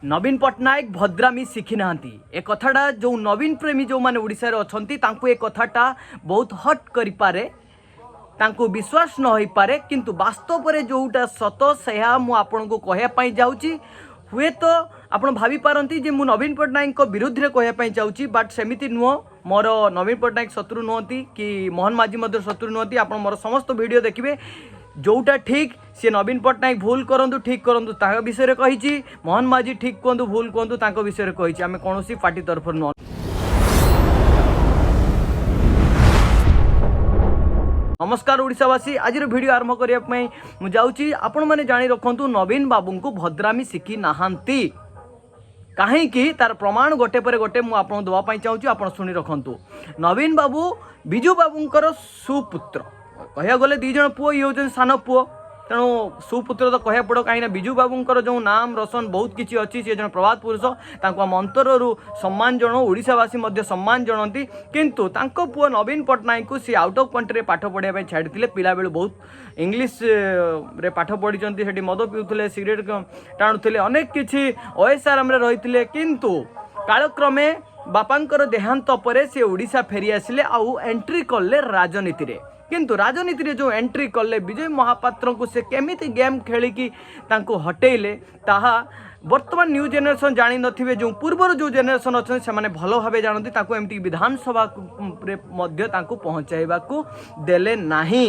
नवीन पट्टनायक भद्रामी शिखी ना ए कथाटा जो नवीन प्रेमी जो मैंने ओडिशा रे अछंती तांको ए कथाटा बहुत हट करि पारे तांको विश्वास न होई पारे किंतु वास्तव रे जोटा सत सेहा मु आपन को कहया पई जाउची हुए तो आपन भाभी पारंती जे मु नवीन पट्टनायक को विरुद्ध रे कहया पई जाउची बट सेमिति नुह मोर नवीन पट्टनायक शत्रु नुहंती कि मोहन माझी मध्य शत्रु नुहंती आपन मोर समस्त वीडियो देखिबे जोटा ठीक सी नवीन पट्टनायक भूल करंतु ठीक करंतु ताका विषय रे कहिची मोहन माझी ठीक कहंतु भूल कहंतु ताका विषय रे कहिची आमे कोनोसी पार्टी तरफ न नमस्कार ओडिशावासी आज वीडियो आरंभ करने मुझे जाऊँगी आपण मैंने जानी रखु नवीन बाबू को भद्रामी शिखी नहांती कहीं तार प्रमाण गोटे पर गोटे मुझे देवाई चाहूँगी आप शुणी रखु नवीन बाबू विजु बाबूंकर सुपुत्र कह गले दीज पुओ ये हूँ सान पुओ तेणु सुपुत्र तो कह पड़ो कहीं विजु बाबूंकर जो नाम रोशन बहुत किसी अच्छी सी जन प्रभात पुरुष अंतरु सम्मान जन ओडिशावासी सम्मान जनती किंतु तांको पुओ नवीन पट्टनायक को सी आउट ऑफ कंट्री पाठ पढ़ाई छाड़ी पिला बेलू बहुत इंग्लिश रे पाठ पढ़ी से मद पीउले सिगरेट टाणुले अनेक किसी ओएसआरएम रे रही किंतु कालक्रमे बापांकर देहांत पर से ओडिशा फेरी आसिले आउ एंट्री कले राजनीति रे किंतु राजनीति रे जो एंट्री कले विजय महापात्र को से केमिति गेम खेलिकी तांको हटेइले ताहा वर्तमान न्यू जेनेरेशन जानी नथिबे जो पूर्वर जो जेनेरेशन अच्छे से माने भलो भाबे जानती तांको एमती विधानसभा रे मध्य तांको पहुंचाइबा को देले नाही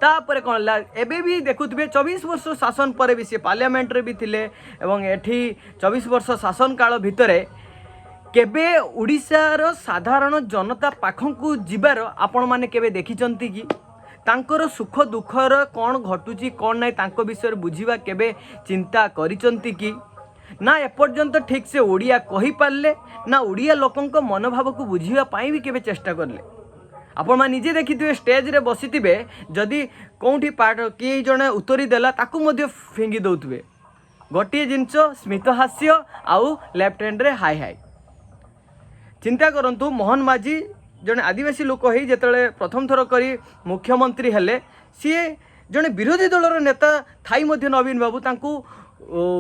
तापर कौन ला एबे भी देखुथिबे 24 वर्ष शासन पर भी से पार्लियामेंट रे भी थिले एवं एठी 24 वर्ष शासन काल भितरे केबे ओडिशार साधारण जनता पाखंकु जीवार आपण माने केबे देखिचंती कि तांकर सुख दुखर कौन घटुची कौन नहीं तांको विषय बुझीबा केबे चिंता करिचंती कि ना एपर्यंत ठीक से ओडिया कहि पारले ना ओडिया लोकंक मनोभाव को बुझीबा पाई भी केबे चेष्टा करले आपण मा निजे देखिथिबे स्टेज रे बसिथिबे जदि कोठी पाठ किए जणे उतरी देला ताकू मध्ये फिंगी दउथबे गोटिए जिंस स्मित हास्य आउ लेफ्ट हैंड रे हाय हाय चिंता करंतु मोहन माझी जड़े आदिवासी लोक ही जिते प्रथम थर करी मुख्यमंत्री हेले सी जड़े विरोधी दलर नेता थाई मध्य नवीन बाबू तांकू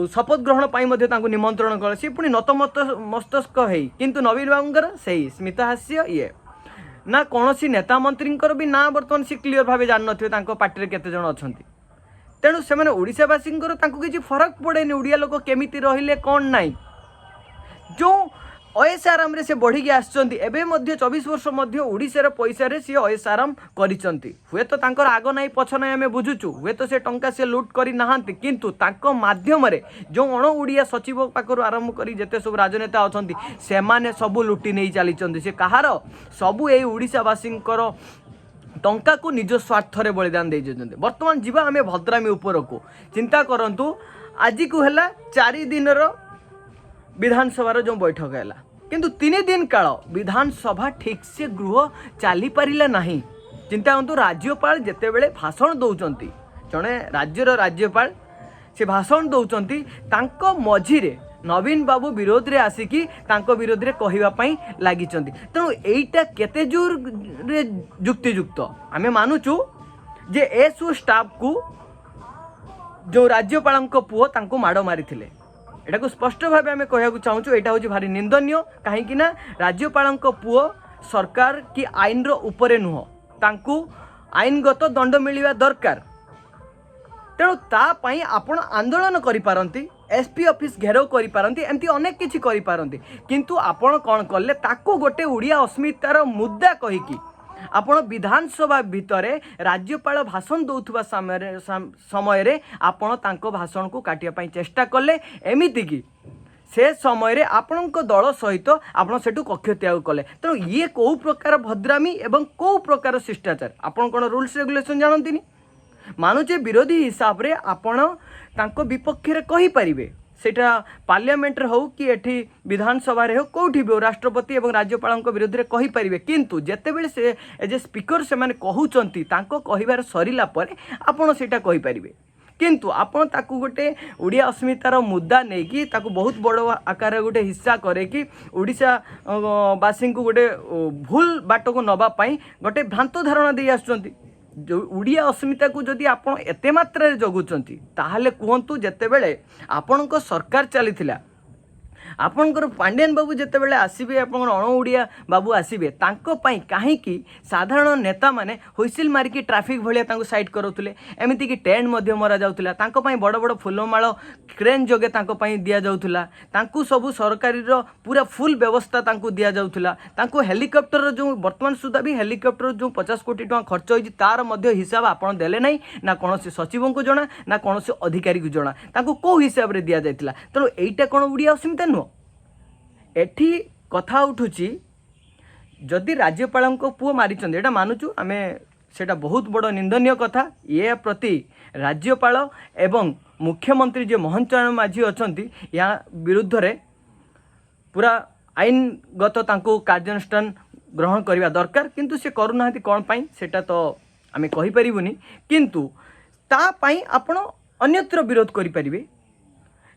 शपथ ग्रहण पाई मध्य तांकू निमंत्रण कले सी पुणी नतमत मस्तक है किंतु नवीन बाबूंकर सही स्मित हास्य ये ना कौन नेता मंत्री भी ना बर्तमान सी क्लीयर भाव जान ना पार्टी केते जण अछंती तेणु से ओडिशावासी किसी फरक पड़ेनि ओडिया लोक केमिति रहिले कौन नाई जो ओएसआरएम रे से बढ़ी आसचंती एबे मध्य 24 वर्ष मध्य ओडिशार पैसा रे सी ओएसआरएम करिचंती हुए तो तांकर आग नाई पछ नाई हमें बुझुचु हुए तो से टंका से लूट करी नाहांती किंतु तांको माध्यम रे जो अण ओडिया सचिव पाखरु आरंभ करी जेते सब राजनेता अछंती से माने सब लुटी नहीं चलीचंती से कहार सब ए ओडिशावासींकर टंका को निज स्वार्थ रे बलिदान दे जंती वर्तमान जीवा हमें भद्रामी ऊपर को चिंता करंतु आज को हला 4 दिन रो विधानसभा जो बैठक है किंतु 3 दिन काल विधानसभा ठीक से गृह चली पारिला नहीं चिंता करतु राज्यपाल जिते बड़े भाषण दौरान जड़े राज्यर राज्यपाल से भाषण दौरान मझीरे नवीन बाबू विरोध रे आसिकी तांको विरोध रे कहिबापई लागिचंती तेणु एईटा केते जोर रे युक्तियुक्त आमे मानुचु जे एसओ स्टाफ को जो राज्यपाल पुओ तांको माड़ मारिथिले एटा को स्पष्ट भाव आम कह चाहूँ यहाँ हूँ भारी निंदनीय कहीं राज्यपाल पुओ सरकार कि आईन रो उपरे नुह तांकू आईनगत दंड मिलवा दरकार तेणु तापाई आपण आंदोलन करिपारंती एसपी ऑफिस घेराव करिपारंती एमती अनेक किछि करिपारंती किंतु आपण कौन कले ताको गोटे ओडिया अस्मितार मुद्दा कहीकि आपण विधानसभा भितर राज्यपाल भाषण दौथुवा समय आपण तांको भाषण को काटिया पई चेष्टा कले एमिति कि से समय आपण दल सहित आपण सेठू कक्ष त्याग कले तेणु ये कौ प्रकार भद्रामी एवं कौ प्रकार शिष्टाचार आपण कोन रूल्स रेगुलेशन जानती मानुचे विरोधी हिसाब रे आपण तांको विपक्ष रे कहि परिबे सेटा पार्लियामेंट रे हो कि एठी विधानसभा रे हो कोठी भी राष्ट्रपति एवं राज्यपाल विरोध में कहि परिबे किंतु जेतेबेले से एज ए स्पीकर से माने कहउचंती तांको कहिबार सरिला परे आपण सेटा कहि परिबे किंतु आपण ताकू गोटे ओडिया अस्मितार मुद्दा नहीं कि ताकू बहुत बड़ आकार गोटे हिस्सा करे कि ओडिशा वासी को गोटे भूल बाट को नबा पई गोटे भ्रांत धारणा दे आसुचंती जो ओडिया अस्मिता को जदि आपण एते मात्रा जगुचंती ताहले कहतु जेतेबेले आपणक सरकार चलीथिला आपणकर पांडियन बाबू जितेबाला आसबे आप अण ओडिया बाबू आसबे कहीं साधारण नेता माने हुइसिल मारिकी ट्राफिक भाया साइड करोले एमती कि टेंट मरा जाऊला बड़ बड़ फूलमाल क्रेन जोगे दि जाऊला सब सरकारी पूरा फुल व्यवस्था दि जाऊला हेलिकप्टर जो वर्तमान सुधा भी हेलिकप्टर जो 50 कोटी टका खर्च होती तार हिसाब आप देले नहीं ना कौन सचिव को जना ना कौन अधिकारी को जना कौ हिसाब से दि जाता तेणु यहीटा कौन ओडिया अस्मिता नुह एठी कथा उठुची जदि राज्यपाल पुओ मारी एटा मानुचु आमे सेटा बहुत बड़ निंदनीय कथा ये प्रति राज्यपाल एवं मुख्यमंत्री जो मोहन चरण माझी अच्छी या विरुद्ध रे पूरा आईनगत कार्यानुष्ठान ग्रहण करने दरकार किंतु से करूना कौन पाई सेटा तो आमे कहि परिबुनी किंतु तापाई आपण अन्यत्र विरोध करें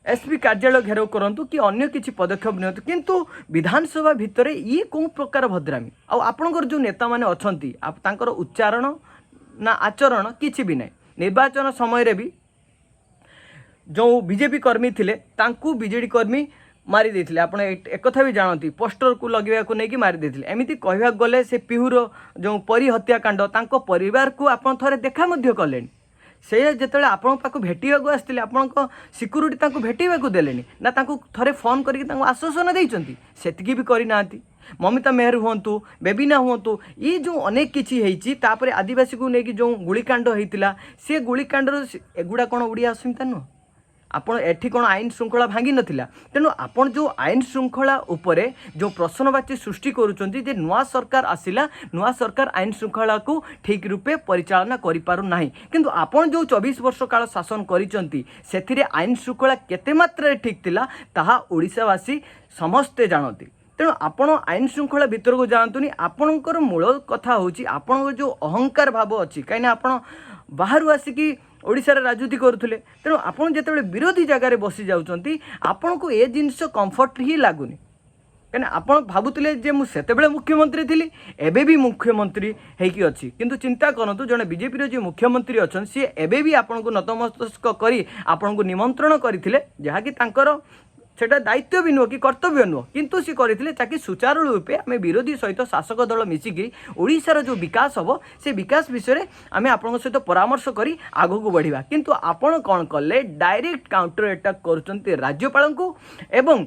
एसपी कार्यालय घेराव करूँ कि अन्य किसी पदक्षेप नियंतु किंतु विधानसभा भितर ये कौ प्रकार भद्रामी आपणकर जो नेता मैंने अच्छा उच्चारण ना आचरण किसी भी नहीं निर्वाचन समय भी जो बीजेपी कर्मी थिले तांकू बीजेडी कर्मी मारी देथिले आपण एक कथा भी जानती पोस्टर को लगेवा को नहीं मारी देथिले एमिति कहवा गले से पिहुर जो परी हत्याकांड तांको परिवार को आपण थरे देखा मध्य कलेनी से जिते आपण पाक भेटा आसते आपण सिक्यूरीटी भेटा देले ना थरे फोन करके आश्वासन देती सेतिकी भी करना ममिता मेहर हूँ बेबीना हूँ ये जो अनेक किसी तापर आदिवासी को लेकिन जो गुलिकांड होता सी गुलिकांड एगुड़ा कौन ओडिया अस्मिता नुह आपण एठी कौन आईन श्रृंखला भांगी नथिला तेणु आपण जो आईन श्रृंखला उपरे जो प्रश्नवाची सृष्टि करुचंती जे नुआ सरकार आसिला नुआ सरकार आईन श्रृंखला को ठीक रूपे परिचालना करि पारु नाही किंतु आपण जो 24 वर्ष काल शासन करिचंती सेथिरे आईन श्रृंखला केते मात्रा ठीक थिला ताहा ओडिसावासी समस्ते जानती तेणु आपण आईन श्रृंखला भितर को जानतुनी आपणकर मूल कथा होची आपण जो अहंकार भाव अच्छी कहीं आपण बाहर आसिकी ओडिशार राजनीति करुले तेणु आपड़ जो विरोधी जगार बसी जाऊँच आपण को ये जिनस कंफर्ट ही लगुनि कहीं आप भावुले जे मुझे मुख्यमंत्री थी एबे भी मुख्यमंत्री होगी अच्छी किंतु चिंता करूँ जड़े बीजेपी जो मुख्यमंत्री अच्छा सी एबे भी आपण को नतमस्तक करी आपण को निमंत्रण करते जहाँकि सेटा दायित्व भी नुह कि कर्तव्य नुह किंतु सी करते ताकि सुचारू रूपे आम विरोधी सहित शासक दल मिसिकी ओडिशार जो विकास हम से विकास विषय आम आपण सहित परामर्श करी आगो को बढ़िया किंतु आपण कौन कले डायरेक्ट काउंटर अटैक करुँच राज्यपाल को एवं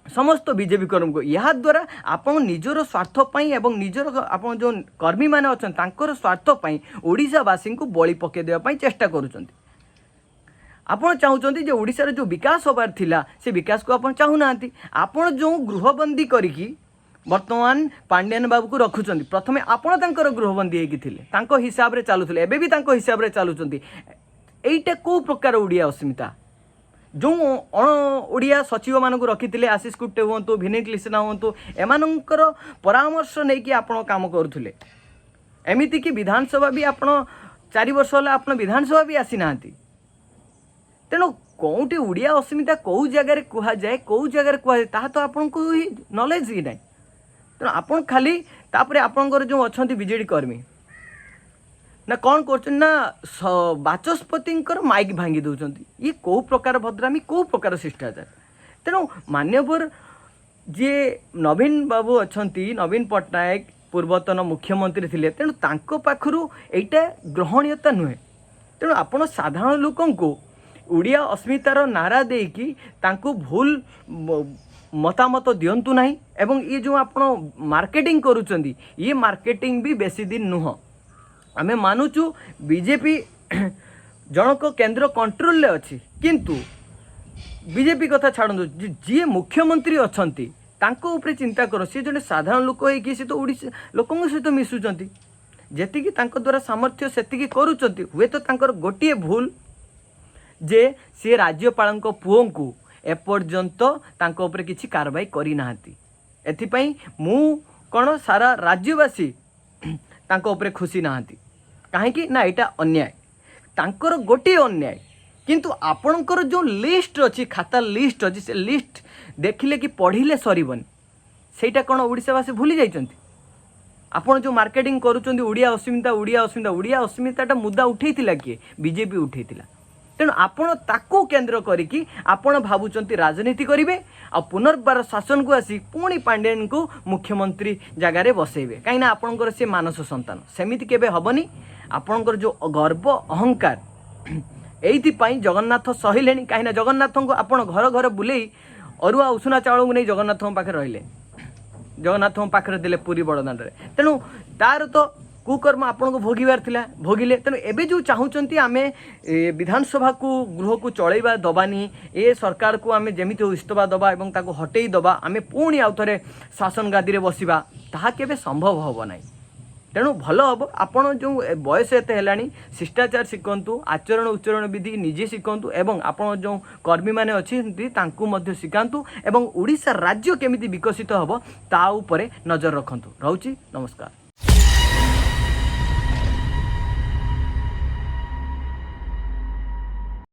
समस्त बीजेपी कर्मी को या द्वारा आपण निजर स्वार्थपाई एवं निजर आप जो कर्मी मैंने अच्छा स्वार्थपाई ओडिशावासी को बलि पकई देवाई चेष्टा करुँच आपण चाहूँगी जो ओडिशार जो विकास होबार थिला से विकास को आपण चाहूना आपण जो गृहबंदी करिकी वर्तमान पांडियन बाबू को रखुचंती प्रथमे आपण तांकर गृहबंदी होगी हिसाब रे चलुले एबे भी तांको हिसाब रे चलुचंती एइटा को प्रकार ओडिया अस्मिता जो अण ओडिया सचिव मानक रखी आशीष कुट्टे हूँ विनीत लिसना हूँ एमानंकर परामर्श नहीं कि आपण काम करुले एमिति कि विधानसभा भी आपण 4 वर्ष होला आपण विधानसभा भी आसी नांती तेणु कौटे ओडिया अस्मिता कौ जगार कहुए कौ जगार कहुए ताहा तो आपन को ही नॉलेज ही ना तेणु आपन खाली तापर आपणकर जो अच्छा बीजेडी कर्मी ना कौन कर ना बाचस्पति माइक भांगी दौरान ये कौ प्रकार भद्रामी कौ प्रकार शिष्टाचार तेणु मान्यवर जे नवीन बाबू अच्छा नवीन पट्टनायक पूर्वतन मुख्यमंत्री थिले तेणु तांको पाखरु एटा ग्रहणीयता नुहे तेणु आपण साधारण लोकन को ओडिया अस्मितार नारा देकी तांको भूल मतामत दिंतु ना एवं ये जो आप मार्केटिंग करुँच ये मार्केटिंग भी बेसी दिन नुह आमे मानुचु बीजेपी जनक केंद्र कंट्रोल अच्छी किंतु बीजेपी कथा छाड़ू जी मुख्यमंत्री अच्छा तांको ऊपर चिंता कर सी जड़े साधारण लोक होगी सी तो ओडिशा लोकों सहित मिशुंट जी द्वारा सामर्थ्य से करुँच हुए तो गोटे भूल जे सी राज्यपाल पुओं को एपर्यंत तांको ऊपर किसी कार्रवाई करना एथिपाई मु कौन सारा राज्यवासी तांको ऊपर खुशी नहांती कहीं ना यहाँ अन्याय तांकर गोटे अन्याय किंतु आपणकर जो लिस्ट अच्छी खाता लिस्ट अच्छी से लिस्ट देखिले कि पढ़िले सरबन सेटा कौन ओडिशावासी भूली जाइछंती आपण जो मार्केटिंग करूछंती ओडिया ओडिया अस्मिताटा मुद्दा उठेइथिला किए बीजेपी उठेइथिला तेणु आपण ताको केन्द्र करिकी आपण भावुचंती राजनीति करिवे आ पुनर्बार शासन को आसी पुणी पांडेन को मुख्यमंत्री जगार बसैबे कहीं आपणकर से मानस संतान सेमिति केबे हबनी आपणकर जो गर्व अहंकार एइथिपाई जगन्नाथ सहिले कहीं जगन्नाथ को आपण घर घर बुले अरुआ उषुना चाउल को नहीं जगन्नाथ पाखे रहिले जगन्नाथ पाखे देले पूरी बड़दाण्ड तेणु तार तो कुकर्म आपन को भोगिबार थिला भोगिले तेणु एबे जो चाहूचंती आमे विधानसभा को गृह को चलैबा दबानी ए सरकार को आमे जेमिति इस्तफा दबा एवं ताको हटेई दबा आमे पुणी आउ थरे शासन गादी रे बसिबा ताहा केबे संभव हबो नाही तेणु भल हम आपण जो बयस एत है शिष्टाचार शिखंतु आचरण उच्चारण विधि निजे शिखंतु एवं आपण जो कर्मी मैंने अच्छी शिखातु एवं ओडिशा राज्य केमिति विकसित हम ता उपरे नजर रखंतु। रहूची नमस्कार।